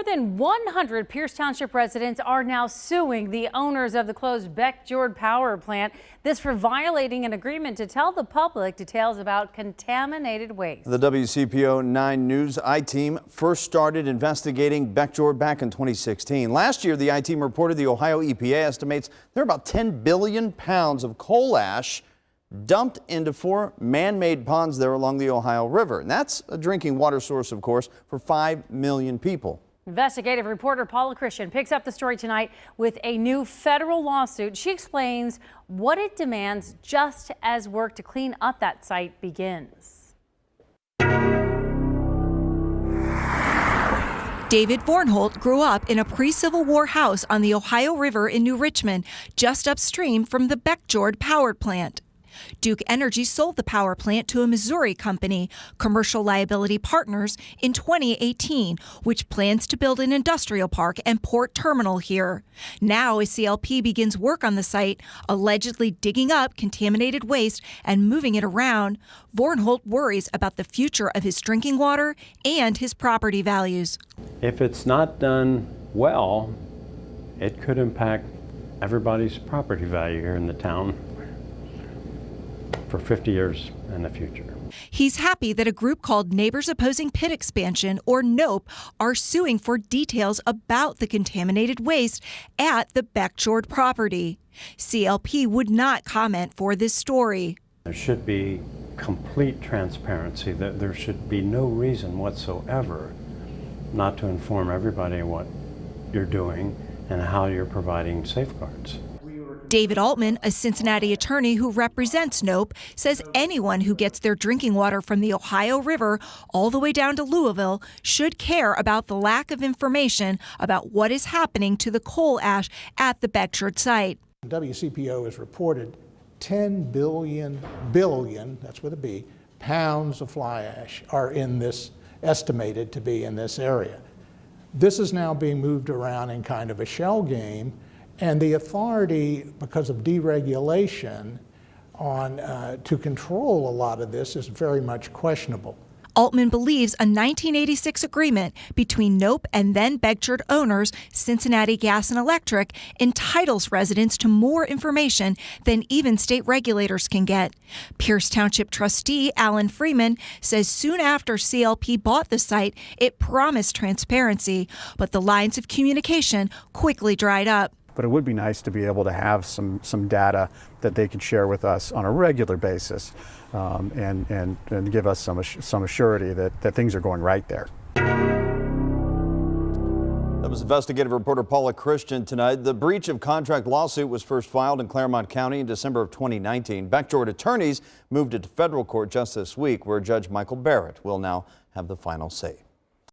More than 100 Pierce Township residents are now suing the owners of the closed Beckjord power plant. This for violating an agreement to tell the public details about contaminated waste. The WCPO 9 News I-Team first started investigating Beckjord back in 2016. Last year, the I-Team reported the Ohio EPA estimates there are about 10 billion pounds of coal ash dumped into 4 man-made ponds there along the Ohio River. And that's a drinking water source, of course, for 5 million people. Investigative reporter Paula Christian picks up the story tonight with a new federal lawsuit. She explains what it demands just as work to clean up that site begins. David Vornholt grew up in a pre-Civil War house on the Ohio River in New Richmond, just upstream from the Beckjord power plant. Duke Energy sold the power plant to a Missouri company, Commercial Liability Partners, in 2018, which plans to build an industrial park and port terminal here. Now, as CLP begins work on the site, allegedly digging up contaminated waste and moving it around, Vornholt worries about the future of his drinking water and his property values. If it's not done well, it could impact everybody's property value here in the town for 50 years in the future. He's happy that a group called Neighbors Opposing Pit Expansion, or NOPE, are suing for details about the contaminated waste at the Beckjord property. CLP would not comment for this story. There should be complete transparency. That there should be no reason whatsoever not to inform everybody what you're doing and how you're providing safeguards. David Altman, a Cincinnati attorney who represents NOPE, says anyone who gets their drinking water from the Ohio River all the way down to Louisville should care about the lack of information about what is happening to the coal ash at the Beckjord site. WCPO has reported 10 billion, that's with a B, pounds of fly ash are in this, estimated to be in this area. This is now being moved around in kind of a shell game. And the authority, because of deregulation to control a lot of this, is very much questionable. Altman believes a 1986 agreement between NOPE and then Beckjord owners, Cincinnati Gas and Electric, entitles residents to more information than even state regulators can get. Pierce Township trustee Alan Freeman says soon after CLP bought the site, it promised transparency, but the lines of communication quickly dried up. But it would be nice to be able to have some data that they could share with us on a regular basis and give us some assurity that things are going right there. That was investigative reporter Paula Christian tonight. The breach of contract lawsuit was first filed in Clermont County in December of 2019. Beckjord attorneys moved it to federal court just this week, where Judge Michael Barrett will now have the final say.